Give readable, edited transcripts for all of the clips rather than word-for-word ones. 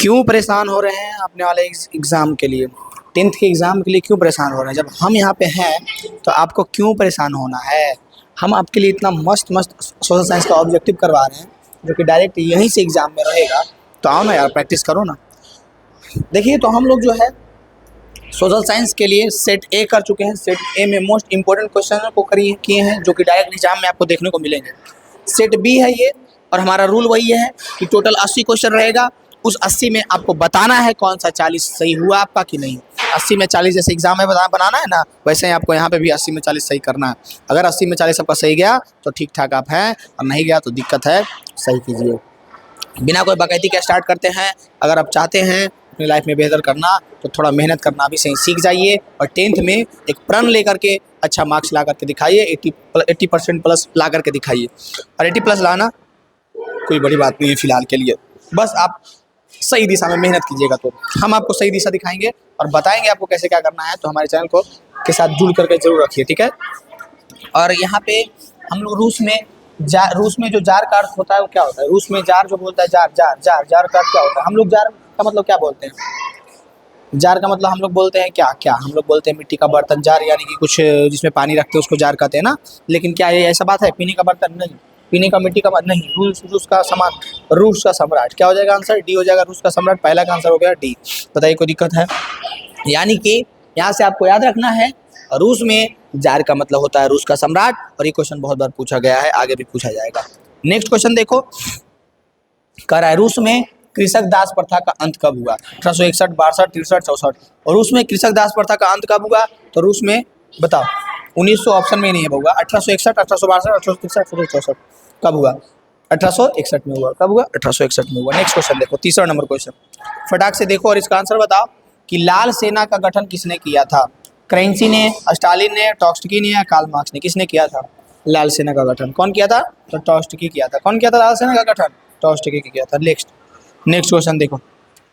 क्यों परेशान हो रहे हैं अपने वाले एग्ज़ाम के लिए? 10th के एग्ज़ाम के लिए क्यों परेशान हो रहे हैं? जब हम यहाँ पे हैं तो आपको क्यों परेशान होना है? हम आपके लिए इतना मस्त मस्त सोशल साइंस का ऑब्जेक्टिव करवा रहे हैं जो कि डायरेक्ट यहीं से एग्ज़ाम में रहेगा। तो आओ ना यार, प्रैक्टिस करो ना। देखिए, तो हम लोग जो है सोशल साइंस के लिए सेट ए कर चुके हैं। सेट ए में मोस्ट इंपॉर्टेंट क्वेश्चन को किए हैं जो कि डायरेक्ट एग्जाम में आपको देखने को मिलेंगे। सेट बी है ये, और हमारा रूल वही है कि टोटल 80 क्वेश्चन रहेगा। उस 80 में आपको बताना है कौन सा 40 सही हुआ आपका कि नहीं। 80 में 40 जैसे एग्जाम में बनाना है ना, वैसे ही आपको यहाँ पे भी 80 में 40 सही करना है। अगर 80 में 40 आपका सही गया तो ठीक ठाक आप हैं, और नहीं गया तो दिक्कत है, सही कीजिए। बिना कोई बाकायदगी के स्टार्ट करते हैं। अगर आप चाहते हैं अपनी लाइफ में बेहतर करना तो थोड़ा मेहनत करना भी सही सीख जाइए, और 10th में एक प्रण लेकर के अच्छा मार्क्स ला करके दिखाइए। 80% प्लस ला करके दिखाइए। और 80 प्लस लाना कोई बड़ी बात नहीं है फिलहाल के लिए, बस आप सही दिशा में मेहनत कीजिएगा तो हम आपको सही दिशा दिखाएंगे और बताएंगे आपको कैसे क्या करना है। तो हमारे चैनल को के साथ जुड़ करके जरूर रखिए, ठीक है। और यहाँ पे हम लोग रूस में जो जार का अर्थ होता है वो क्या होता है? रूस में जार जो बोलता है, जार का अर्थ क्या होता है? हम लोग जार का मतलब क्या बोलते हैं? जार का मतलब हम लोग बोलते हैं क्या हम लोग बोलते हैं मिट्टी का बर्तन। जार यानी कि कुछ जिसमें पानी रखते हैं उसको जार कहते हैं ना। लेकिन क्या ये ऐसा बात है? पीने का बर्तन नहीं, पीने का मिट्टी का बात नहीं। रूस का सामान, रूस का सम्राट। क्या हो जाएगा आंसर? डी हो जाएगा, रूस का सम्राट। पहला का आंसर हो गया डी। बताइए, कोई दिक्कत है? यानी कि यहाँ से आपको याद रखना है, रूस में जार का मतलब होता है रूस का सम्राट। और ये क्वेश्चन बहुत बार पूछा गया है, आगे भी पूछा जाएगा। नेक्स्ट क्वेश्चन देखो, कह रहा है रूस में कृषक दास प्रथा का अंत कब हुआ? 1861, 62, 63, 64। और रूस में कृषक दास प्रथा का अंत कब हुआ? तो रूस में बताओ, 1900 ऑप्शन में नहीं है होगा। 1861, 1862, 1863, 1864 कब हुआ? 1861 में हुआ। कब हुआ? 1861 में हुआ। नेक्स्ट क्वेश्चन देखो, तीसरा नंबर क्वेश्चन, फटाक से देखो और इसका आंसर बताओ कि लाल सेना का गठन किसने किया था? क्रेंसी ने, स्टालिन ने, ट्रॉट्स्की ने, या कार्ल मार्क्स ने? किसने किया था लाल सेना का गठन? कौन किया था? तो ट्रॉट्स्की किया था। कौन किया था लाल सेना का गठन? ट्रॉट्स्की किया था। नेक्स्ट क्वेश्चन देखो,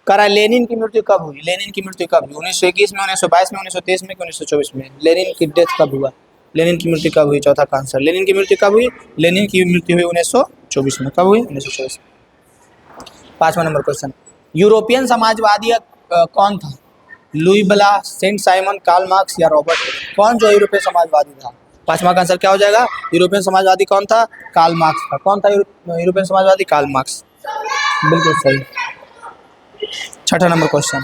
कह रहा है लेनिन की मृत्यु कब हुई? लेनिन की मृत्यु कब हुई? 1921 में, 1922 में, 1923 में, 1924 में? लेनिन की डेथ कब हुआ? लेनिन की मृत्यु कब हुई? चौथा का आंसर, लेनिन की मृत्यु कब हुई? लेनिन की मृत्यु हुई 1924 में। कब हुई? 1924। पांचवा नंबर क्वेश्चन, यूरोपियन समाजवादी कौन था? लुई ब्ला, सेंट साइमन, कार्ल मार्क्स या रॉबर्ट? कौन जो यूरोपियन समाजवादी था? पांचवा का आंसर क्या हो जाएगा? यूरोपियन समाजवादी कौन था? कार्ल मार्क्स था। कौन था यूरोपियन समाजवादी? Karl Marx. बिल्कुल सही। छठा नंबर क्वेश्चन,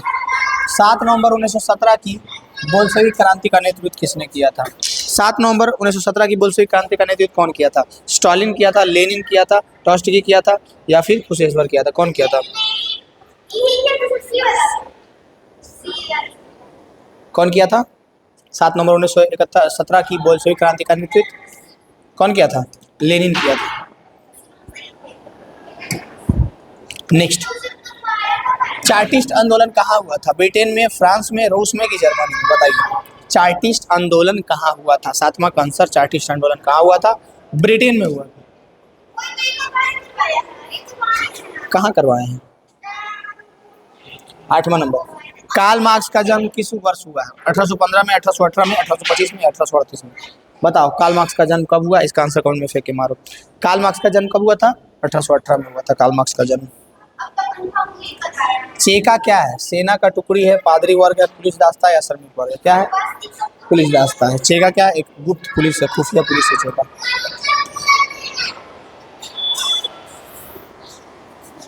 7 नवंबर 1917 की बोल्शेविक क्रांति का नेतृत्व किसने किया था? 7 नवंबर 1917 की बोल्शेविक क्रांति का नेतृत्व कौन किया था? स्टालिन किया था, लेनिन किया था, ट्रॉट्स्की किया था, या फिर खुशेश्वर किया था? कौन किया था? कौन किया था? 7 नवंबर 1917 की बोल्शेविक क्रांति का नेतृत्व कौन किया था? लेनिन किया था। नेक्स्ट, चार्टिस्ट आंदोलन कहाँ हुआ था? ब्रिटेन में, फ्रांस में, रूस में कि जर्मनी में? बताइए, चार्टिस्ट आंदोलन कहाँ हुआ था? सातवां का आंसर, चार्टिस्ट आंदोलन कहाँ हुआ था? ब्रिटेन में हुआ था। कहाँ करवाए हैं? 8वां नंबर, कार्ल मार्क्स का जन्म किस वर्ष हुआ है? 1815 में, 1818 में, 1825 में, 1838 में? बताओ, कार्ल मार्क्स का जन्म कब हुआ? इसका आंसर कौन में फेंक के मारो। कार्ल मार्क्स का जन्म कब हुआ था? 1818 में हुआ था कार्ल मार्क्स का जन्म। चेका क्या है? सेना का टुकड़ी है, पादरी वर्ग है, पुलिस दास्ता या श्रमिक वर्ग है? क्या है? पुलिस दास्ता है। चेका क्या है? एक गुप्त पुलिस है, खुफिया पुलिस है चेका।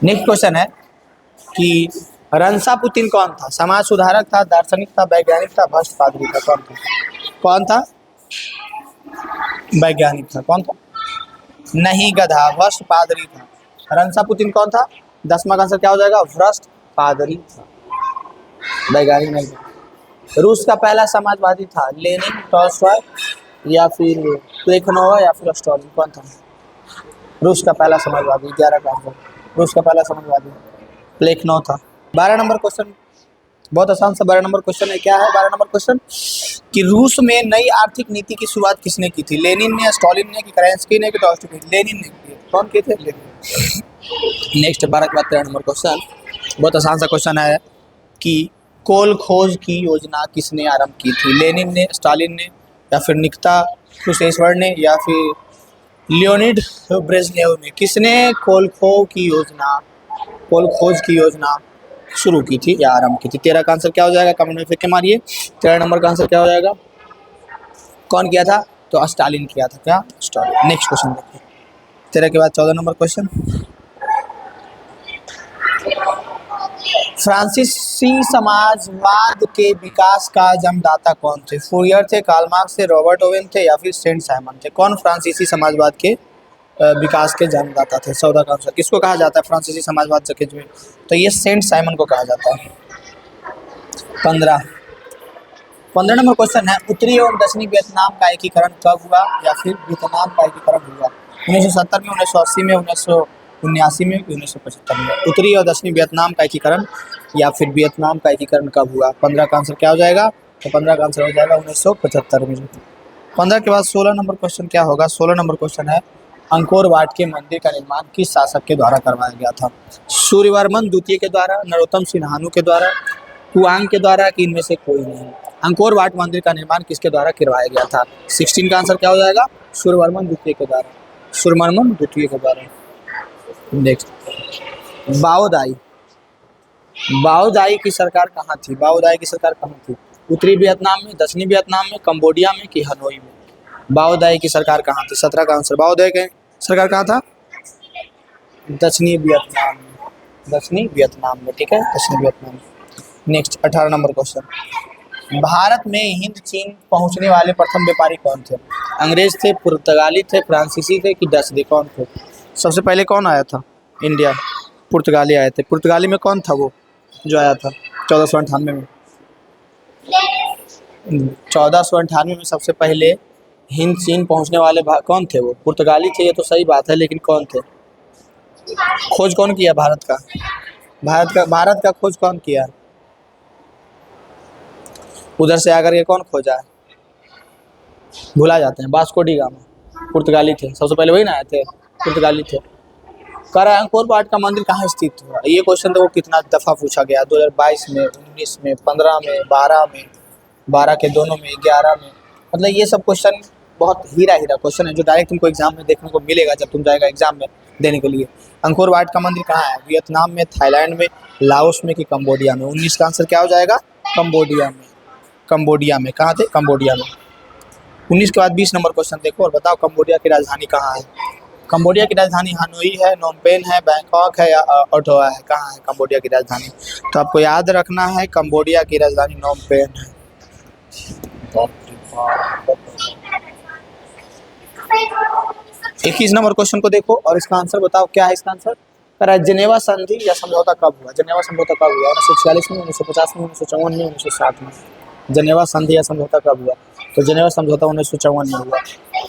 नेक्स्ट क्वेश्चन है कि रंसापुतिन कौन था? समाज सुधारक था, दार्शनिक था, वैज्ञानिक था, भ्रष्ट पादरी था? कौन था? कौन था? वैज्ञानिक था। कौन था? नहीं गधा, भ्रष्ट पादरी था। रंसापुतिन कौन था? 10वां का आंसर क्या हो जाएगा? भ्रष्ट पादरी था, वैज्ञानिक नहीं था। रूस का पहला समाजवादी था लेनिन, टॉल्स्टॉय या फिर प्लेखनोव या फिर स्टालिन? कौन था रूस का पहला समाजवादी? 11 का आंसर, रूस का पहला समाजवादी प्लेखनोव था। 12 नंबर क्वेश्चन बहुत आसान सा 12 नंबर क्वेश्चन है। क्या है 12 नंबर क्वेश्चन? कि रूस में नई आर्थिक नीति की शुरुआत किसने की थी? लेनिन ने, स्टालिन ने, कि केरेंस्की ने, कि ट्रॉट्स्की? लेनिन ने की। कौन किए थे? लेनिन। नेक्स्ट 12 के बाद 13 नंबर क्वेश्चन बहुत आसान सा क्वेश्चन है कि कोल खोज की योजना किसने आरंभ की थी? लेनिन ने, स्टालिन ने, या फिर निकिता खुशेश्वर ने, या फिर लियोनिड ब्रेजनेव ने? किसने कोल खोज की योजना शुरू की थी या आरंभ की थी। 13 का आंसर क्या हो जाएगा, कमेंट में फेंक के मारिए। 13 नंबर का आंसर क्या हो जाएगा, कौन किया था, तो स्टालिन किया था। क्या, स्टालिन। नेक्स्ट क्वेश्चन देखिए, 13 के बाद 14 नंबर क्वेश्चन। फ्रांसीसी समाजवाद के विकास का जन्मदाता कौन थे? फूरियर थे, कार्ल मार्क्स थे, रॉबर्ट ओवेन थे या फिर सेंट साइमन थे? कौन फ्रांसीसी समाजवाद के विकास के जन्मदाता थे? 14 का आंसर किसको कहा जाता है फ्रांसीसी समाजवाद के में, तो ये सेंट साइमन को कहा जाता है। 15 नंबर क्वेश्चन है, उत्तरी एवं दक्षिणी वियतनाम का एकीकरण कब हुआ या फिर वियतनाम का एकीकरण हुआ? 1970 में, 1980 में, 1979 में, 1975 में? उत्तरी और दक्षिणी वियतनाम का एकीकरण या फिर वियतनाम का एकीकरण कब हुआ? 15 का आंसर क्या हो जाएगा, तो 15 का आंसर हो जाएगा 1975 में। 15 के बाद 16 नंबर क्वेश्चन क्या होगा? 16 नंबर क्वेश्चन है, अंकोर वाट के मंदिर का निर्माण किस शासक के द्वारा करवाया गया था? सूर्यवर्मन द्वितीय के द्वारा, नरोत्तम सिन्हानु के द्वारा, कुआंग के द्वारा, कि इनमें से कोई नहीं? अंकोर वाट मंदिर का निर्माण किसके द्वारा करवाया गया था? 16 का आंसर क्या हो जाएगा, सूर्यवर्मन द्वितीय के द्वारा, सूर्यवर्मन द्वितीय के द्वारा। नेक्स्ट, बाओदाई। बाओदाई की सरकार कहाँ थी? बाओदाई की सरकार कहाँ थी? उत्तरी वियतनाम में, दक्षिणी वियतनाम में, कंबोडिया में कि हनोई में? बाओदाई की सरकार कहाँ थी? 17 का आंसर, बाओदाई की सरकार कहाँ था? दक्षिणी वियतनाम में, दक्षिणी वियतनाम में, ठीक है, दक्षिणी वियतनाम में। नेक्स्ट, 18 नंबर क्वेश्चन, भारत में हिंद चीन पहुंचने वाले प्रथम व्यापारी कौन थे? अंग्रेज थे, पुर्तगाली थे, फ्रांसीसी थे कि डच थे? कौन थे? सबसे पहले कौन आया था इंडिया? पुर्तगाली आए थे। पुर्तगाली में कौन था वो जो आया था 1498 में? 1498 में सबसे पहले हिंद चीन पहुंचने वाले कौन थे? वो पुर्तगाली थे, ये तो सही बात है, लेकिन कौन थे? खोज कौन किया भारत का? भारत का खोज कौन किया? उधर से आकर के कौन खोजा है? भुला जाते हैं, वास्को डी गामा। पुर्तगाली थे, सबसे पहले वही ना आए थे, पुर्तगाली थे। कह रहा है अंकोर वाट का मंदिर कहाँ स्थित हुआ? ये क्वेश्चन तो वो कितना दफ़ा पूछा गया, 2022 में, 19 में, 15 में, 12 में, 12 के दोनों में, 11 में। मतलब ये सब क्वेश्चन बहुत हीरा क्वेश्चन है जो डायरेक्ट तुमको एग्जाम में देखने को मिलेगा जब तुम जाएगा एग्जाम में देने के लिए। अंकोर वाट का मंदिर कहाँ है? वियतनाम में, थाईलैंड में, लाओस में कि कंबोडिया में? 19 का आंसर क्या हो जाएगा? कंबोडिया में। कंबोडिया में कहाँ थे? कंबोडिया में। 19 के बाद 20 नंबर क्वेश्चन देखो और बताओ कंबोडिया की राजधानी कहाँ है? कंबोडिया की राजधानी हनोई है, नोमपेन है, बैंकॉक है या ओटावा है? कहाँ है कंबोडिया की राजधानी? तो आपको याद रखना है कंबोडिया की राजधानी नोमपेन है। 21 नंबर क्वेश्चन को देखो और इसका आंसर बताओ क्या है इसका आंसर? जेनेवा संधि या समझौता कब हुआ? जेनेवा समझौता कब हुआ? 1946 में, 1950 में, 1954 में, 1960 में? जेनेवा संधि या समझौता कब हुआ? तो जेनेवा समझौता 1954 में हुआ।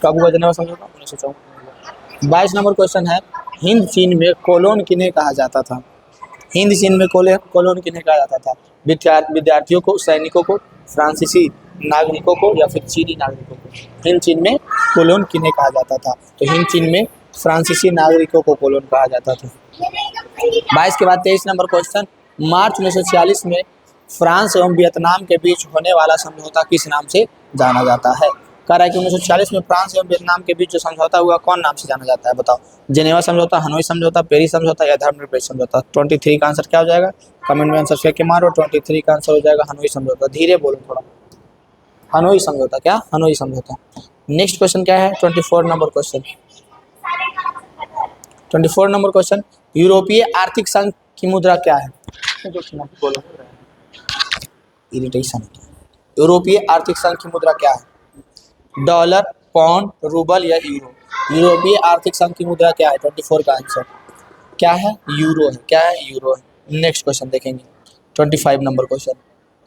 कब हुआ जेनेवा समझौता? 1954 में हुआ। 22 नंबर क्वेश्चन है, हिंद चीन में कोलोन किन्हें कहा जाता था? हिंद चीन में कोलोन किन्हें कहा जाता था? विद्यार्थियों को, सैनिकों को, फ्रांसीसी नागरिकों को या फिर चीनी नागरिकों को? हिंद चीन में कोलोन किन्हें कहा जाता था? तो हिंद चीन में फ्रांसीसी नागरिकों को कोलोन कहा जाता था। 22 के बाद 23 नंबर क्वेश्चन, मार्च 1946 में फ्रांस एवं वियतनाम के बीच होने वाला समझौता किस नाम से जाना जाता है? कह रहा है कि 1946 में फ्रांस एवं वियतनाम के बीच जो समझौता हुआ कौन नाम से जाना जाता है? बताओ। जेनेवा समझौता, हनोई समझौता, पेरिस समझौता या धर्मनिरपेक्ष समझौता? 23 का आंसर क्या हो जाएगा? कमेंट में आंसर फेंक के मारो। 23 का आंसर हो जाएगा हनोई समझौता। धीरे बोलो थोड़ा, हनोई समझौता। क्या? हनोई समझौता। नेक्स्ट क्वेश्चन क्या है? 24 नंबर क्वेश्चन। 24 नंबर क्वेश्चन, यूरोपीय आर्थिक संघ की मुद्रा क्या है? बोलो, इरिटेशन। यूरोपीय आर्थिक संघ की मुद्रा क्या है? डॉलर, पाउंड, रूबल या यूरो? यूरोपीय आर्थिक संघ की मुद्रा क्या है? 24 का आंसर क्या है? यूरो है। क्या है? यूरो है। नेक्स्ट क्वेश्चन देखेंगे, 25 नंबर क्वेश्चन।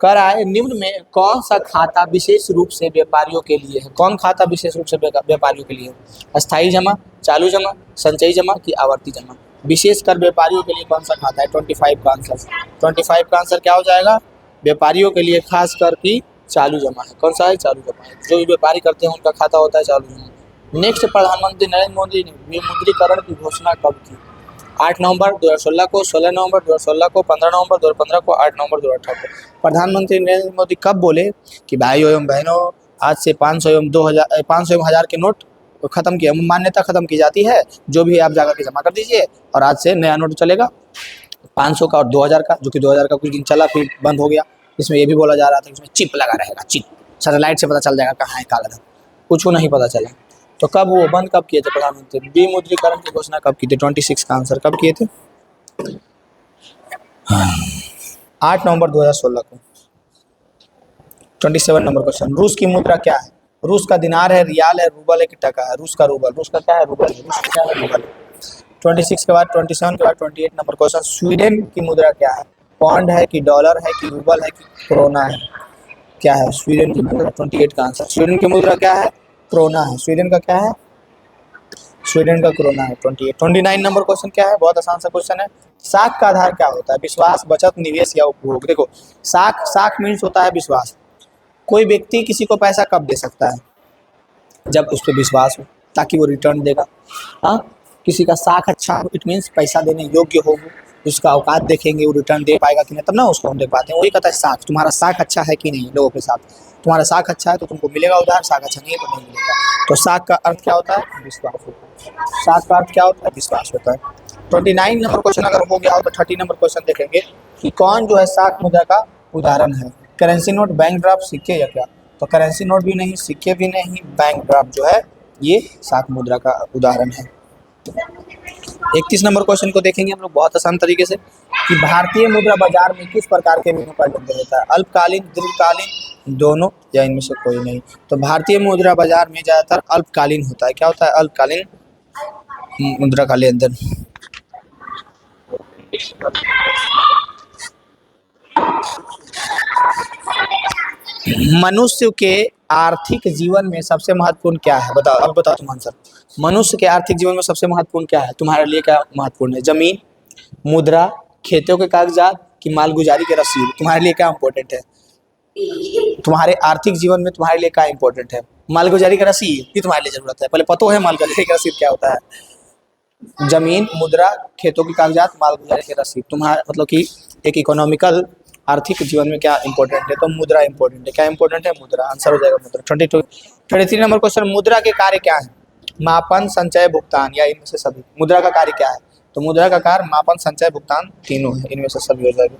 कह रहा है निम्न में कौन सा खाता विशेष रूप से व्यापारियों के लिए है? कौन खाता विशेष रूप से व्यापारियों के लिए है? अस्थायी जमा, चालू जमा, संचयी जमा कि आवर्ती जमा? विशेषकर व्यापारियों के लिए कौन सा खाता है? 25 का आंसर। 25 का आंसर क्या हो जाएगा? व्यापारियों के लिए खास कर की चालू जमा है। कौन सा है? चालू जमा है। जो भी व्यापारी करते हैं उनका खाता होता है चालू जमा। नेक्स्ट, प्रधानमंत्री नरेंद्र मोदी ने विमुद्रीकरण की घोषणा कब की? 8 नवंबर 2016 को, 16 नवंबर 2016 को, 15 नवंबर 2015 को, 8 नवंबर 2018 को? प्रधानमंत्री नरेंद्र मोदी कब बोले कि भाइयों एवं बहनों आज से 500 एवं 2000, 500 एवं 1000 के नोट खत्म किया, मान्यता खत्म की जाती है, जो भी आप जाकर के जमा कर दीजिए और आज से नया नोट चलेगा? 500 का और 2000 का, जो कि 2000 का कुछ दिन चला फिर बंद हो गया। इसमें ये भी बोला जा रहा था कि इसमें चिप लगा रहेगा, चिप, सैटेलाइट से पता चल जाएगा कहाँ है काला धन, कुछ नहीं पता चला। तो कब वो बंद कब किए थे प्रधानमंत्री? विमुद्रीकरण की घोषणा कब की थी? 26 का आंसर कब किए थे? 8 नवंबर 2016 को। 27 नंबर क्वेश्चन, रूस की मुद्रा क्या है? रूस का दिनार है, रियाल है, रूबल है कि टका है? रूस का रूबल, रूस का क्या है? रूबल है, रूस का क्या है? रूबल। 26 के बाद 27 के बाद 28 नंबर क्वेश्चन, स्वीडन की मुद्रा क्या है? पौंड है कि डॉलर है कि रूबल है कि क्रोना है? क्या है स्वीडन की मुद्रा? 28 का आंसर, स्वीडन की मुद्रा क्या है? क्रोना है। स्वीडन का क्या है? स्वीडन का क्रोना है। 28। 29 नंबर क्वेश्चन क्या है? बहुत आसान सा क्वेश्चन है। साख का आधार क्या होता है? विश्वास, बचत, निवेश या उपभोग? देखो, साख, साख मीन्स होता है विश्वास। कोई व्यक्ति किसी को पैसा कब दे सकता है? जब उस पर विश्वास हो, ताकि वो रिटर्न देगा। हाँ, किसी का साख अच्छा हो, इट मीन्स पैसा देने योग्य हो, उसका औकात देखेंगे, वो रिटर्न दे पाएगा कि नहीं, तब ना उसको हम देख पाते हैं। वही कहता है साख, तुम्हारा साख अच्छा है कि नहीं लोगों के साथ। तुम्हारा साख अच्छा है तो तुमको मिलेगा उधार, साख अच्छा नहीं है तो नहीं मिलेगा। तो साख का अर्थ क्या होता है? विश्वास होता है। साख का अर्थ क्या होता है? विश्वास होता है। 29 नंबर क्वेश्चन अगर हो गया हो तो 30 नंबर क्वेश्चन देखेंगे कि कौन जो है साख मुद्रा का उदाहरण है? करेंसी नोट, बैंक ड्राफ्ट, सिक्के या क्या? तो करेंसी नोट भी नहीं, सिक्के भी नहीं, बैंक ड्राफ्ट जो है ये साख मुद्रा का उदाहरण है। 31 नंबर क्वेश्चन को देखेंगे हम लोग बहुत आसान तरीके से कि भारतीय मुद्रा बाजार में किस प्रकार के ऋणों का लेन देन होता है? अल्पकालीन, दीर्घकालीन, दोनों या इनमें से कोई नहीं? तो भारतीय मुद्रा बाजार में ज्यादातर अल्पकालीन होता है। क्या होता है? अल्पकालीन मुद्रा का लेन देन। मनुष्य के आर्थिक जीवन में सबसे महत्वपूर्ण क्या है? बताओ, अब बताओ तुम आंसर। मनुष्य के आर्थिक जीवन में सबसे महत्वपूर्ण क्या है? तुम्हारे लिए क्या महत्वपूर्ण है? जमीन, मुद्रा, खेतों के कागजात कि मालगुजारी के रसीद? तुम्हारे लिए क्या इंपॉर्टेंट है? तुम्हारे आर्थिक जीवन में तुम्हारे लिए क्या इंपॉर्टेंट है? मालगुजारी का रसीद भी तुम्हारे लिए जरूरत है। पहले पता है मालगुजारी का रसीद क्या होता है? जमीन, मुद्रा, खेतों के कागजात, मालगुजारी के रसीद। तुम्हारा मतलब कि एक इकोनॉमिकल आर्थिक जीवन में क्या इंपॉर्टेंट है? तो मुद्रा इंपॉर्टेंट है। क्या इंपॉर्टेंट है? मुद्रा। आंसर हो जाएगा मुद्रा। 23 नंबर क्वेश्चन, मुद्रा के कार्य क्या है? मापन, संचय, भुगतान या इनमें से सभी? मुद्रा का कार्य क्या है? तो मुद्रा का कार्य मापन, संचय, भुगतान तीनों है, इनमें से सभी हो जाएगा।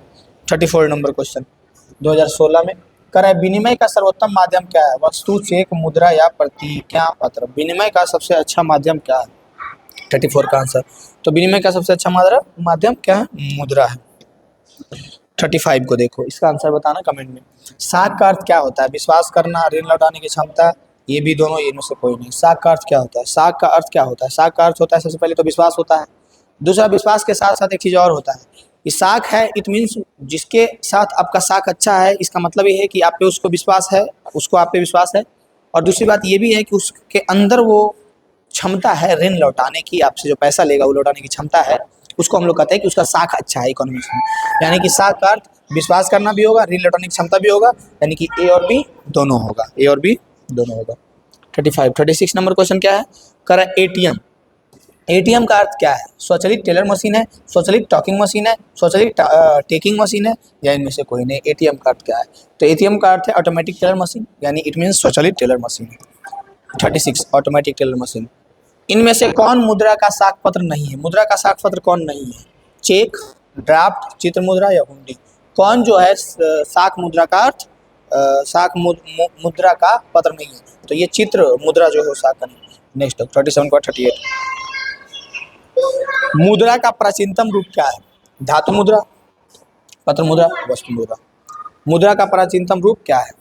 34 नंबर क्वेश्चन 2016 में, क्रय विनिमय का सर्वोत्तम माध्यम क्या है? वस्तु, चेक, मुद्रा या प्रतिज्ञा पत्र? विनिमय का सबसे अच्छा माध्यम क्या है? 34 का आंसर। तो विनिमय का सबसे अच्छा माध्यम क्या है? मुद्रा है। 35 को देखो, इसका आंसर बताना कमेंट में। साख का अर्थ क्या होता है? विश्वास करना, ऋण लौटाने की क्षमता, ये भी दोनों, इनमें से कोई नहीं। साख का अर्थ क्या होता है? साख का अर्थ क्या होता है? साख का अर्थ होता है सबसे पहले तो विश्वास होता है। दूसरा, विश्वास के साथ साथ एक चीज और होता है, ये साख है, इट मीन्स जिसके साथ आपका साख अच्छा है, इसका मतलब ये है कि आप पे उसको विश्वास है, उसको आप पे विश्वास है। और दूसरी बात ये भी है कि उसके अंदर वो क्षमता है ऋण लौटाने की, आपसे जो पैसा लेगा वो लौटाने की क्षमता है, उसको हम लोग कहते हैं कि उसका साख अच्छा है इकोनॉमिक्स में। यानी कि साख का अर्थ विश्वास करना भी होगा, ऋण लौटाने की क्षमता भी होगा, यानी कि ए और बी दोनों होगा, ए और बी दोनों होगा। 36 नंबर क्वेश्चन क्या है? करा एटीएम। एटीएम का अर्थ क्या है? स्वचालित टेलर मशीन है, स्वचालित टॉकिंग मशीन है, स्वचालित टेकिंग मशीन है या इनमें से कोई नहीं? एटीएम का अर्थ क्या है? तो एटीएम का अर्थ है ऑटोमेटिक टेलर मशीन, यानी इट मीन्स स्वचालित teller machine. 36 automatic teller machine. इनमें से कौन मुद्रा का साख पत्र नहीं है? मुद्रा का साख पत्र कौन नहीं है? चेक, ड्राफ्ट, चित्र मुद्रा या हुंडी? कौन जो है साख मुद्रा का अर्थ साख मुद्रा का पत्र नहीं है? तो ये चित्र मुद्रा जो है साख का नहीं। नेक्स्ट 37 का 38, मुद्रा का प्राचीनतम रूप क्या है? धातु मुद्रा, पत्र मुद्रा, वस्तु मुद्रा? मुद्रा का प्राचीनतम रूप क्या है?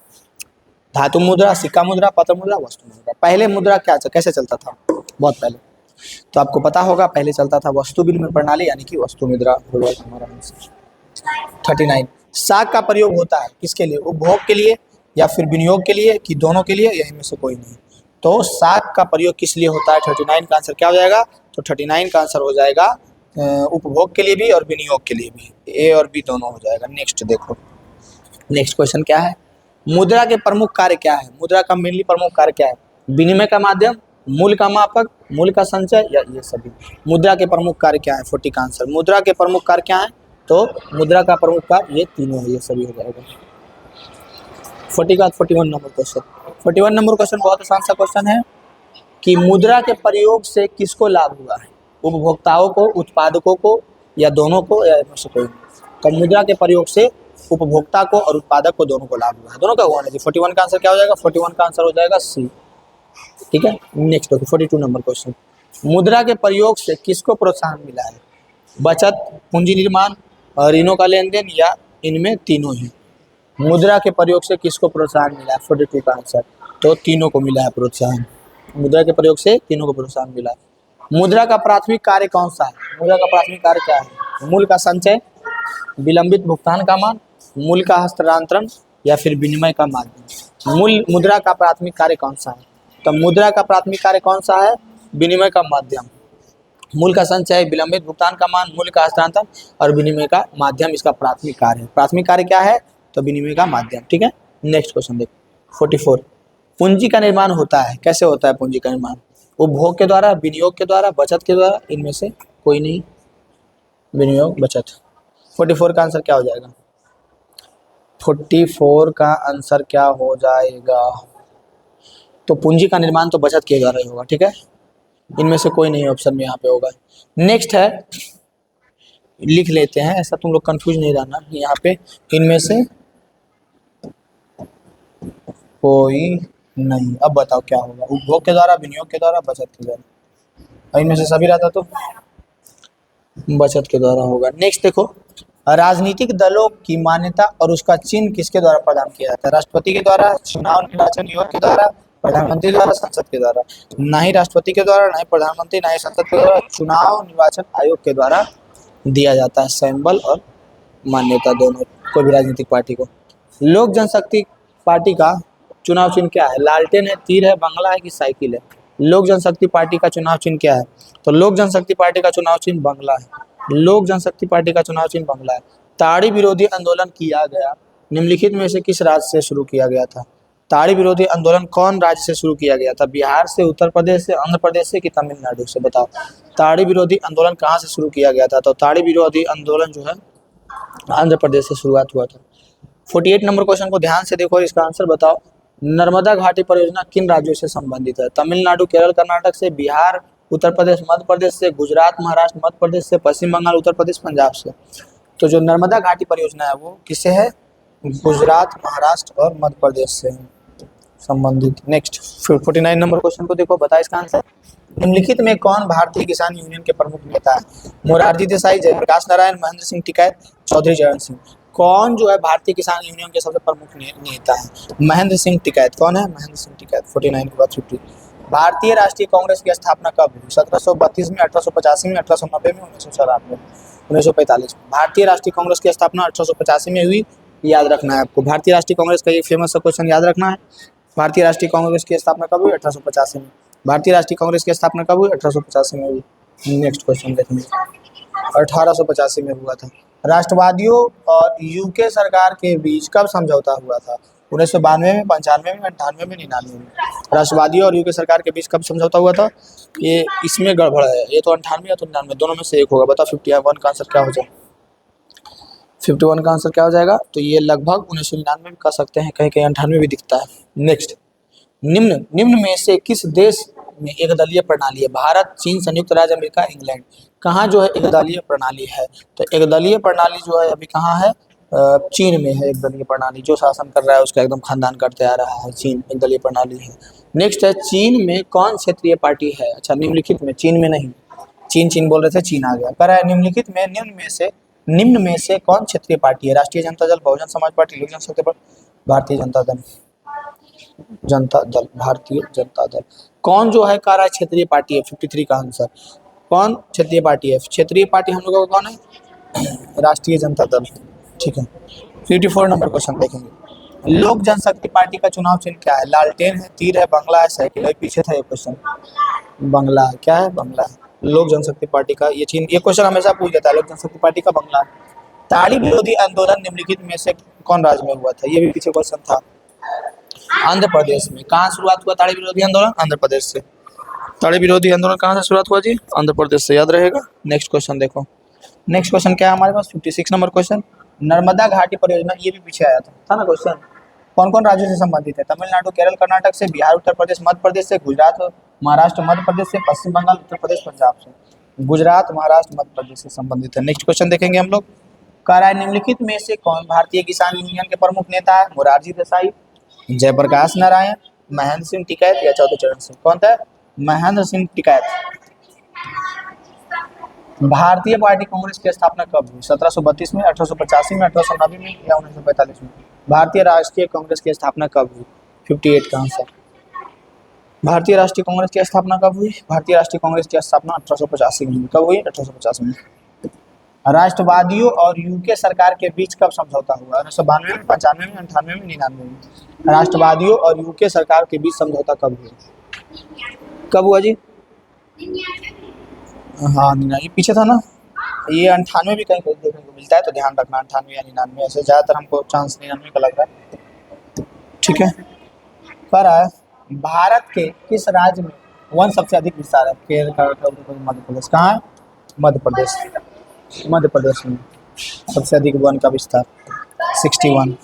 धातु मुद्रा, सिक्का मुद्रा, पत्र मुद्रा, वस्तु मुद्रा? पहले मुद्रा क्या कैसे चलता था? बहुत पहले तो आपको पता होगा, पहले चलता था वस्तु विनिमय प्रणाली, यानी कि वस्तु मुद्रा होगा हमारा आंसर। 39, साख का प्रयोग होता है किसके लिए? उपभोग के लिए या फिर विनियोग के लिए कि दोनों के लिए या इनमें से कोई नहीं? तो साख का प्रयोग किस लिए होता है? 39 का आंसर क्या हो जाएगा? तो 39 का आंसर हो जाएगा उपभोग के लिए भी और विनियोग के लिए भी, ए और बी दोनों हो जाएगा। नेक्स्ट देखो, नेक्स्ट क्वेश्चन क्या है? मुद्रा के प्रमुख कार्य क्या है? मुद्रा का मेनली प्रमुख कार्य क्या है? विनिमय का माध्यम, मूल्य का मापक, मूल्य का संचय या ये सभी? मुद्रा के प्रमुख कार्य क्या है? 40 का आंसर। मुद्रा के प्रमुख कार्य क्या है? तो मुद्रा का प्रमुख कार्य ये तीनों है, ये सभी हो जाएगा। 40 का 41 नंबर क्वेश्चन। 41 नंबर क्वेश्चन बहुत आसान सा क्वेश्चन है कि मुद्रा के प्रयोग से किसको लाभ हुआ है? उपभोक्ताओं को, उत्पादकों को या दोनों को या इनमें से कोई। तो मुद्रा के प्रयोग से उपभोक्ता को और उत्पादक को दोनों को लाभ हुआ है। दोनों का हुआ ना जी। 41 का आंसर क्या हो जाएगा? 41 का आंसर हो जाएगा सी। ठीक है, नेक्स्ट देखो 42 नंबर क्वेश्चन। मुद्रा के प्रयोग से किसको प्रोत्साहन मिला है? बचत, पूंजी निर्माण, ऋणों का लेन देन या इनमें तीनों ही। मुद्रा के प्रयोग से किसको प्रोत्साहन मिला है? 42 का आंसर तो तीनों को मिला है प्रोत्साहन। मुद्रा के प्रयोग से तीनों को प्रोत्साहन मिला है। मुद्रा का प्राथमिक कार्य कौन सा है? मुद्रा का प्राथमिक कार्य क्या है? मूल्य का संचय, विलंबित भुगतान का मान, मूल्य का हस्तांतरण या फिर विनिमय का माध्यम। मुद्रा का प्राथमिक कार्य कौन सा है? तो मुद्रा का प्राथमिक कार्य कौन सा है? विनिमय का माध्यम। मूल्य का संचय, विलंबित भुगतान का मान, मूल्य का हस्तांतरण और विनिमय का माध्यम इसका प्राथमिक कार्य है। प्राथमिक कार्य क्या है? तो विनिमय का माध्यम। ठीक है, नेक्स्ट क्वेश्चन देखो 44। पूंजी का निर्माण होता है, कैसे होता है पूंजी का निर्माण? उपभोग के द्वारा, विनियोग के द्वारा, बचत के द्वारा, इनमें से कोई नहीं। विनियोग, बचत। 44 का आंसर क्या हो जाएगा? 44 का आंसर क्या हो जाएगा? तो पूंजी का निर्माण तो बचत के द्वारा ही होगा। ठीक है, इनमें से कोई नहीं ऑप्शन में यहाँ पे होगा। नेक्स्ट है, लिख लेते हैं, ऐसा तुम लोग कंफ्यूज नहीं रहना यहाँ पे। इनमें से कोई नहीं। अब बताओ क्या होगा? उपभोग के द्वारा, विनियोग के द्वारा, बचत के द्वारा। इनमें से सभी रहता तो बचत के द्वारा होगा। नेक्स्ट देखो, राजनीतिक दलों की मान्यता और उसका चिन्ह किसके द्वारा प्रदान किया जाता है? राष्ट्रपति के द्वारा, चुनाव निर्वाचन आयोग के द्वारा, प्रधानमंत्री द्वारा, संसद के द्वारा। ना ही राष्ट्रपति के द्वारा, ना ही प्रधानमंत्री, ना ही संसद के द्वारा, चुनाव निर्वाचन आयोग के द्वारा दिया जाता है सिंबल और मान्यता दोनों, कोई भी राजनीतिक पार्टी को। लोक जनशक्ति पार्टी का चुनाव चिन्ह क्या है? लालटेन है, तीर है, बंगला है कि साइकिल है? लोक जनशक्ति पार्टी का चुनाव चिन्ह क्या है? तो लोक जनशक्ति पार्टी का चुनाव चिन्ह बंगला है। लोक जनशक्ति पार्टी का चुनाव चिन्ह बंगला है। ताड़ी विरोधी आंदोलन किया गया निम्नलिखित में से किस राज्य से शुरू किया गया था? ताड़ी विरोधी आंदोलन कौन राज्य से शुरू किया गया था? बिहार से, उत्तर प्रदेश से, आंध्र प्रदेश से कि तमिलनाडु से? बताओ, ताड़ी विरोधी आंदोलन कहाँ से शुरू किया गया था? तो ताड़ी विरोधी आंदोलन जो है आंध्र प्रदेश से शुरुआत हुआ था। 48 नंबर क्वेश्चन को ध्यान से देखो और इसका आंसर बताओ। नर्मदा घाटी परियोजना किन राज्यों से संबंधित है? तमिलनाडु, केरल, कर्नाटक से, बिहार, उत्तर प्रदेश, मध्य प्रदेश से, गुजरात, महाराष्ट्र, मध्य प्रदेश से, पश्चिम बंगाल, उत्तर प्रदेश, पंजाब से। तो जो नर्मदा घाटी परियोजना है वो किससे है? गुजरात, महाराष्ट्र और मध्य प्रदेश से संबंधित। नेक्स्ट 49 नंबर क्वेश्चन को देखो, बताइए इसका आंसर। निम्नलिखित में कौन भारतीय किसान यूनियन के प्रमुख नेता है? मोरारजी देसाई, जयप्रकाश नारायण, महेंद्र सिंह टिकैत, चौधरी चरण सिंह। कौन जो है भारतीय किसान यूनियन के सबसे प्रमुख नेता है? महेंद्र सिंह टिकैत। कौन है? महेंद्र सिंह टिकैत। 49 के बाद 50। भारतीय राष्ट्रीय कांग्रेस की स्थापना कब हुई? 1732 में, 1885 में, 1890 में, 1994 में, 1945 में। भारतीय राष्ट्रीय कांग्रेस की स्थापना 1885 में हुई, याद रखना है आपको। भारतीय राष्ट्रीय कांग्रेस का ये फेमस क्वेश्चन याद रखना है। भारतीय राष्ट्रीय कांग्रेस की स्थापना कब हुई? 1885 में। भारतीय राष्ट्रीय कांग्रेस की स्थापना कब हुई? 1885 में हुई। नेक्स्ट क्वेश्चन देखेंगे, 1885 में हुआ था। राष्ट्रवादियों और यूके सरकार के बीच कब समझौता हुआ था? 1992 में, 95 में, 98 में, 99 में। राष्ट्रवादियों और यूके सरकार के बीच कब समझौता हुआ था? ये इसमें गड़बड़ है, ये तो 98 या तो 99, दोनों में से एक होगा। बताओ 51 का आंसर क्या हो जाएगा? 51 का आंसर क्या हो जाएगा? तो ये लगभग 1999 में कर सकते हैं, कहीं कहीं 98 भी दिखता है। नेक्स्ट, निम्न में से किस देश में एक दलीय प्रणाली है? भारत, चीन, संयुक्त राज्य अमेरिका, इंग्लैंड। कहाँ जो है एक दलीय प्रणाली है? तो एक दलीय प्रणाली जो है अभी कहाँ है? चीन में है एक दलीय प्रणाली। जो शासन कर रहा है उसका एकदम खानदान करते आ रहा है, चीन एक दलीय प्रणाली है। नेक्स्ट है, चीन में कौन क्षेत्रीय पार्टी है? अच्छा, निम्नलिखित में, चीन में नहीं, चीन बोल रहे थे, चीन आ गया। कह रहा है निम्नलिखित में निम्न में से कौन क्षेत्रीय पार्टी है? राष्ट्रीय जनता दल, बहुजन समाज पार्टी, लोक जनशक्ति पार्टी, भारतीय जनता दल। भारतीय जनता दल। कौन जो है कार्य क्षेत्रीय पार्टी है? 53 का आंसर। कौन क्षेत्रीय पार्टी है? क्षेत्रीय पार्टी हम लोगों का कौन है? राष्ट्रीय जनता दल। ठीक है, 54 नंबर क्वेश्चन देखेंगे। लोक जनशक्ति पार्टी का चुनाव चिन्ह क्या है? लालटेन है, तीर है, बंगला है, साइकिल है? पीछे था ये क्वेश्चन, बंगला है। क्या है? बंगला है। लोक जनशक्ति पार्टी का ये चिन्ह, ये क्वेश्चन हमेशा पूछ जाता है, लोक जनशक्ति पार्टी का बंगला है। ताड़ी विरोधी आंदोलन निम्नलिखित में से कौन राज्य में हुआ था? ये भी पीछे क्वेश्चन था। आंध्र प्रदेश में। कहाँ शुरुआत हुआ ताड़ी विरोधी आंदोलन? आंध्र प्रदेश से। ताड़ी विरोधी आंदोलन कहाँ से शुरुआत हुआ जी? आंध्र प्रदेश से, याद रहेगा। नेक्स्ट क्वेश्चन देखो। नेक्स्ट क्वेश्चन क्या है हमारे पास? 56 नंबर क्वेश्चन। नर्मदा घाटी परियोजना, ये भी पीछे आया था ना क्वेश्चन। कौन कौन राज्यों से संबंधित है? तमिलनाडु, केरल, कर्नाटक से, बिहार, उत्तर प्रदेश, मध्य प्रदेश से, गुजरात, महाराष्ट्र, मध्य प्रदेश से, पश्चिम बंगाल, उत्तर प्रदेश, पंजाब से। गुजरात, महाराष्ट्र, मध्य प्रदेश से संबंधित है। नेक्स्ट क्वेश्चन देखेंगे हम लोग। कह रहा है निम्नलिखित में से कौन भारतीय किसान यूनियन के प्रमुख नेता है? मोरारजी देसाई, जयप्रकाश नारायण, महेंद्र सिंह टिकैत या चौधरी चरण सिंह? कौन था? महेंद्र सिंह टिकैत। भारतीय पार्टी कांग्रेस की स्थापना कब हुई? 1732 में, 1885 में, 1890 में या 1945 में? भारतीय राष्ट्रीय कांग्रेस की स्थापना कब हुई? 58 का आंसर। भारतीय राष्ट्रीय कांग्रेस की स्थापना कब हुई? भारतीय राष्ट्रीय कांग्रेस की स्थापना 1885 में। कब हुई? 1885 में। राष्ट्रवादियों और यूके सरकार के बीच कब समझौता हुआ? 1992 में, 95 में, 98 में, 99 में? राष्ट्रवादियों और यूके सरकार के बीच समझौता कब हुआ? कब हुआ जी? हाँ, ये पीछे था ना। ये 98 भी कहीं कहीं देखने को मिलता है, तो ध्यान रखना 98 या 99। ऐसे ज़्यादातर हमको चांस 99 का लग रहा है। ठीक है। पर भारत के किस राज्य में वन सबसे अधिक विस्तार है? केरल, कर्नाटक, मध्य प्रदेश? कहाँ है? मध्य प्रदेश। मध्य प्रदेश में सबसे अधिक वन का विस्तार 61।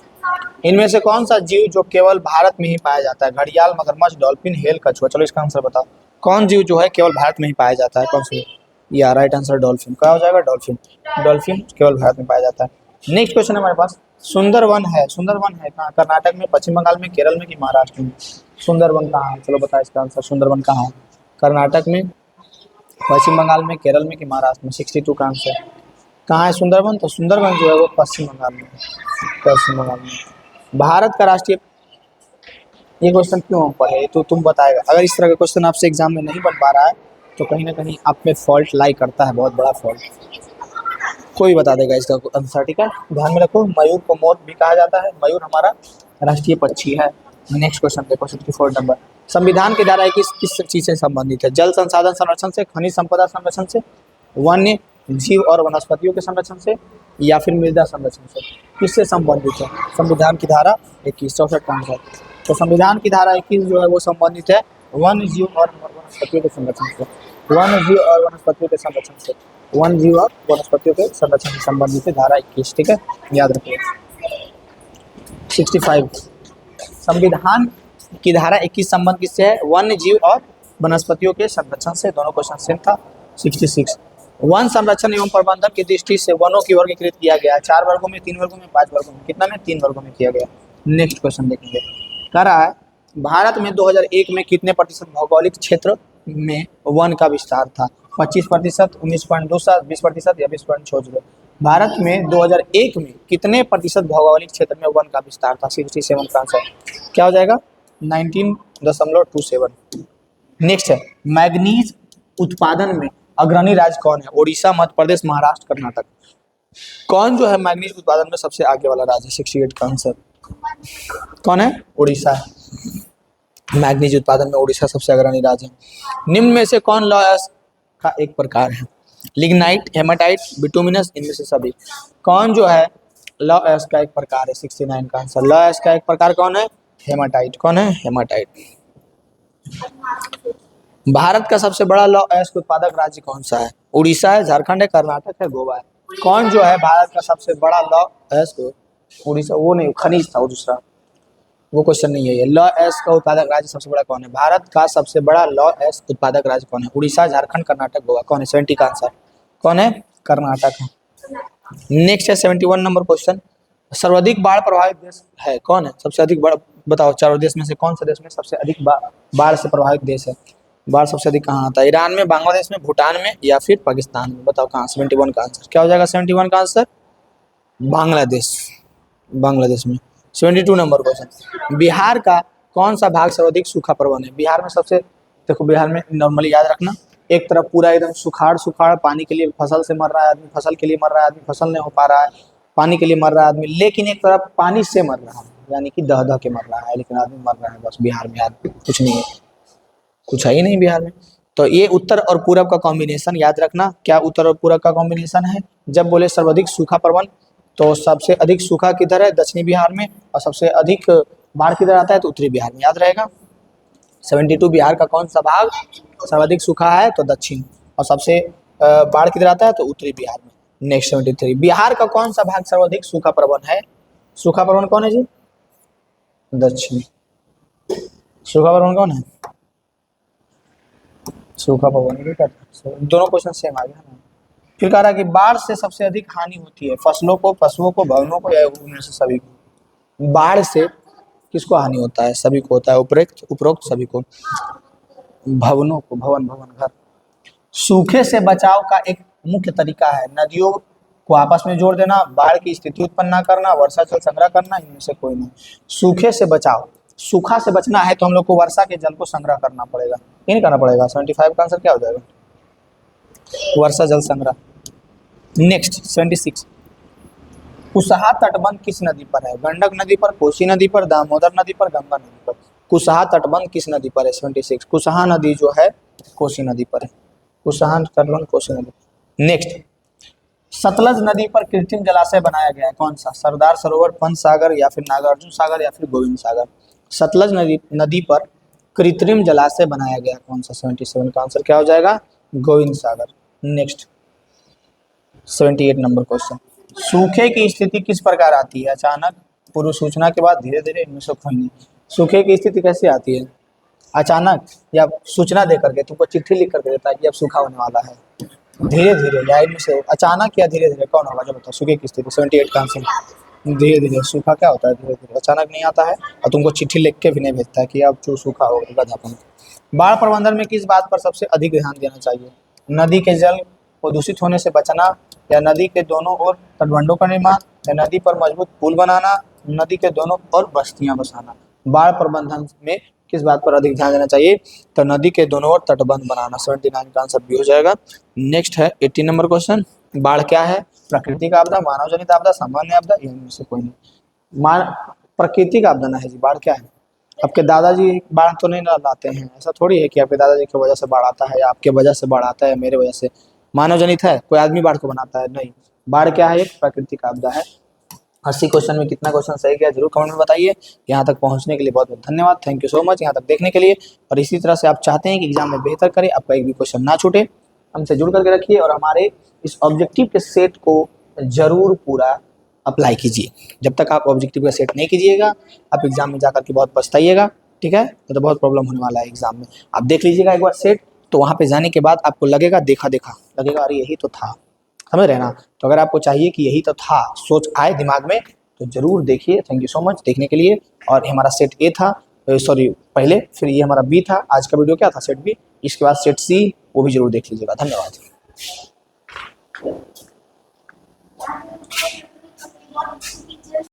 इनमें से कौन सा जीव जो केवल भारत में ही पाया जाता है? घड़ियाल, मगरमच्छ, डॉल्फिन, हेल, कछुआ? चलो इसका आंसर बताओ। कौन जीव जो है केवल भारत में ही पाया जाता है? कौन सा? या राइट आंसर डॉल्फिन। क्या हो जाएगा? डॉल्फिन। डॉल्फिन केवल भारत में पाया जाता है। नेक्स्ट क्वेश्चन हमारे पास, सुंदरवन है। सुंदरवन है कहाँ? कर्नाटक में, पश्चिम बंगाल में, केरल में कि महाराष्ट्र में? सुंदरवन कहाँ है? चलो बताओ इसका आंसर। सुंदरवन कहाँ है? कर्नाटक में, पश्चिम बंगाल में, केरल में कि महाराष्ट्र में? 62 का आंसर। कहाँ है सुंदरवन? तो सुंदरवन जो है वो पश्चिम बंगाल में है। पश्चिम बंगाल में। भारत का राष्ट्रीय, ये क्वेश्चन क्यों हम पढ़े तो तुम बताएगा। अगर इस तरह का क्वेश्चन आपसे एग्जाम में नहीं बन पा रहा है तो कहीं ना कहीं आप में फॉल्ट लाई करता है, बहुत बड़ा फॉल्ट। कोई बता देगा इसका आंसर। ठीक है, ध्यान में रखो। मयूर को मोर भी कहा जाता है। मयूर हमारा राष्ट्रीय पक्षी है। नेक्स्ट क्वेश्चन देखो, 64 नंबर। संविधान की धारा 21 किस चीज से संबंधित है? जल संसाधन संरक्षण से, खनिज संपदा संरक्षण से, वन्य जीव और वनस्पतियों के संरक्षण से, या फिर मृदा संरक्षण से? किससे संबंधित है संविधान की धारा 21? 64 का आंसर। तो संविधान की धारा 21 जो है वो संबंधित है वन्य जीव और वनस्पतियों के संरक्षण से। वन्य जीव और वनस्पतियों के संरक्षण से। वन जीव और वनस्पतियों के संरक्षण से संबंधित है धारा 21। ठीक है, याद रखिए। 65, संविधान की धारा 21 संबंध किससे है? वन्य जीव और वनस्पतियों के संरक्षण से। दोनों क्वेश्चन सेम था। 66, वन संरक्षण एवं प्रबंधन की दृष्टि से वनों की वर्गीकृत किया गया है 4 वर्गों में, 3 वर्गों में, 5 वर्गों में? कितना में? 3 वर्गों में किया गया। नेक्स्ट क्वेश्चन देखेंगे। कह रहा है भारत में 2001 में कितने प्रतिशत भौगोलिक क्षेत्र में वन का विस्तार था? 25%, 19.27, 20% या 20.60? भारत में 2001 में कितने प्रतिशत भौगोलिक क्षेत्र में वन का विस्तार था? 67 का आंसर। क्या हो जाएगा? 19.27। नेक्स्ट है, मैग्नीज उत्पादन में अग्रणी राज्य कौन है? ओडिशा, मध्य प्रदेश, महाराष्ट्र, कर्नाटक? कौन जो है मैग्नीज उत्पादन में सबसे आगे वाला राज्य? 68 का आंसर। कौन है? उड़ीसा है। मैग्नीज उत्पादन में उड़ीसा सबसे अग्रणी राज्य है। निम्न में से कौन लौह अयस्क का एक प्रकार है? Lignite, haematite, bituminous? इनमें से सभी? कौन जो है लौह अयस्क का एक प्रकार है? 69 का आंसर। लौह अयस्क का एक प्रकार कौन है? हेमाटाइट। कौन है? हेमाटाइट। भारत का सबसे बड़ा लौह अयस्क उत्पादक राज्य कौन सा है? उड़ीसा है, झारखंड है, कर्नाटक है, गोवा है? कौन जो है भारत का सबसे बड़ा लौह अयस्क? उड़ीसा, वो नहीं, खनिज था वो दूसरा, वो क्वेश्चन नहीं है ये। लौह अयस्क का उत्पादक राज्य सबसे बड़ा कौन है? भारत का सबसे बड़ा लौह अयस्क उत्पादक राज्य कौन है? उड़ीसा, झारखंड, कर्नाटक, गोवा? कौन है? 70 का आंसर। कौन है? कर्नाटक है। नेक्स्ट है 71 नंबर क्वेश्चन। सर्वाधिक बाढ़ प्रभावित देश है कौन है? सबसे अधिक बाढ़ बताओ, चारों देश में से कौन सा देश में सबसे अधिक बाढ़ से प्रभावित देश है? बाढ़ सबसे अधिक कहाँ आता है? ईरान में, बांग्लादेश में, भूटान में या फिर पाकिस्तान में? बताओ कहाँ? 71 का आंसर। क्या हो जाएगा 71 का आंसर? बांग्लादेश। बांग्लादेश में। 72 नंबर क्वेश्चन। बिहार का कौन सा भाग सर्वाधिक सूखा प्रवण है? बिहार में सबसे, देखो बिहार में नॉर्मली याद रखना, एक तरफ पूरा एकदम सुखाड़ सुखाड़, पानी के लिए फसल से मर रहा है आदमी, फसल के लिए मर रहा है आदमी, फसल नहीं हो पा रहा है, पानी के लिए मर रहा है आदमी। लेकिन एक तरफ पानी से मर रहा है, यानी कि दह दह के मर रहा है, लेकिन आदमी मर रहा है। बस बिहार में आदमी कुछ नहीं है, कुछ है ही नहीं बिहार में। तो ये उत्तर और पूरब का कॉम्बिनेशन याद रखना। क्या उत्तर और पूरब का कॉम्बिनेशन है? जब बोले सर्वाधिक सूखा प्रवण, तो सबसे अधिक सूखा किधर है? दक्षिणी बिहार में। और सबसे अधिक बाढ़ किधर आता है? तो उत्तरी बिहार में। याद रहेगा। 72 बिहार का कौन सा भाग सर्वाधिक सूखा है? तो दक्षिण। और सबसे बाढ़ किधर आता है? तो उत्तरी बिहार में। नेक्स्ट 73, बिहार का कौन सा भाग सर्वाधिक सूखा प्रवण है? सूखा प्रवण कौन है जी? दक्षिण। सूखा प्रवण कौन है? सूखा पवन भी करता है। दोनों क्वेश्चन सेम आ गया ना। फिर कह रहा है कि बाढ़ से सबसे अधिक हानि होती है फसलों को, पशुओं को, भवनों को या उनमें से सभी को। बाढ़ से किसको हानि होता है? सभी को होता है, उपरोक्त उपरोक्त सभी को। भवनों को, भवन भवन घर। सूखे से बचाव का एक मुख्य तरीका है नदियों को आपस में जोड़ देना, बाढ़ की स्थिति उत्पन्न ना करना, वर्षा जल संग्रह करना, इनमें से कोई नहीं। सूखे से बचाव, सूखा से बचना है तो हम लोग को वर्षा के जल को संग्रह करना पड़ेगा, ये नहीं करना पड़ेगा। 75 का आंसर क्या हो जाएगा? वर्षा जल संग्रह। नेक्स्ट 76, कुशहा तटबंध किस नदी पर है? गंडक नदी पर, कोसी नदी पर, दामोदर नदी पर, गंगा नदी पर। कुशहा तटबंध किस नदी पर है? 76, कुशहा नदी जो है कोसी नदी पर है। कुशहा तटबंध कोसी नदी। नेक्स्ट, सतलज नदी पर कृत्रिम जलाशय बनाया गया है, कौन सा? सरदार सरोवर, पंत सागर या फिर नागार्जुन सागर या फिर गोविंद सागर। सतलज नदी पर कृत्रिम जलाशय बनाया गया, कौन सा? 77 का आंसर क्या हो जाएगा? गोविंद सागर। नेक्स्ट 78 नंबर क्वेश्चन, सूखे की स्थिति किस प्रकार आती है? अचानक, पूर्व सूचना के बाद, धीरे धीरे, इनमें से कोई नहीं। सूखे की स्थिति कैसे आती है? अचानक या सूचना दे करके, तुमको चिट्ठी लिख करके देता है कि अब सूखा होने वाला है, धीरे धीरे या इनमें से अचानक या धीरे धीरे, कौन होगा जो बताओ? सूखे की स्थिति 78 का आंसर धीरे धीरे। सूखा क्या होता है? धीरे धीरे, अचानक नहीं आता है और तुमको चिट्ठी लिख के भी नहीं भेजता है कि अब जो सूखा होगा गधा। बाढ़ प्रबंधन में किस बात पर सबसे अधिक ध्यान देना चाहिए? नदी के जल को दूषित होने से बचना, या नदी के दोनों ओर तटबंधों का निर्माण, या नदी पर मजबूत पुल बनाना, नदी के दोनों ओर बस्तियां बसाना। बाढ़ प्रबंधन में किस बात पर अधिक ध्यान देना चाहिए? तो नदी के दोनों ओर तटबंध बनाना। 79 का आंसर भी हो जाएगा। नेक्स्ट है 80 नंबर क्वेश्चन, बाढ़ क्या है? प्राकृतिक आपदा, मानव जनित आपदा, सामान्य आपदा, इनमें से कोई नहीं। प्राकृतिक आपदा ना है जी, बाढ़ क्या है? आपके दादाजी बाढ़ तो नहीं लाते हैं, ऐसा थोड़ी है कि आपके दादाजी की वजह से बाढ़ आता है या आपके वजह से बाढ़ आता है, मेरे वजह से। मानव जनित है, कोई आदमी बाढ़ को बनाता है? नहीं। बाढ़ क्या है? एक प्राकृतिक आपदा है। 80 क्वेश्चन में कितना क्वेश्चन सही गया जरूर कमेंट में बताइए। यहाँ तक पहुँचने के लिए बहुत बहुत धन्यवाद, थैंक यू सो मच यहाँ तक देखने के लिए। और इसी तरह से आप चाहते हैं कि एग्जाम में बेहतर करें, आपका एक भी क्वेश्चन ना छूटे, हमसे जुड़ करके रखिए और हमारे इस ऑब्जेक्टिव के सेट को जरूर पूरा अप्लाई कीजिए। जब तक आप ऑब्जेक्टिव का सेट नहीं कीजिएगा, आप एग्जाम में जाकर के बहुत पछताइएगा, ठीक है? तो बहुत प्रॉब्लम होने वाला है एग्जाम में। आप देख लीजिएगा एक बार सेट, तो वहाँ पे जाने के बाद आपको लगेगा, देखा देखा लगेगा, अरे यही तो था, समझ रहे ना? तो अगर आपको चाहिए कि यही तो था, सोच आए दिमाग में, तो जरूर देखिए। थैंक यू सो मच देखने के लिए। और हमारा सेट ए था, सॉरी पहले, फिर ये हमारा बी था, आज का वीडियो क्या था? Set B. इसके बाद सेट सी, वो भी जरूर देख लीजिएगा। धन्यवाद।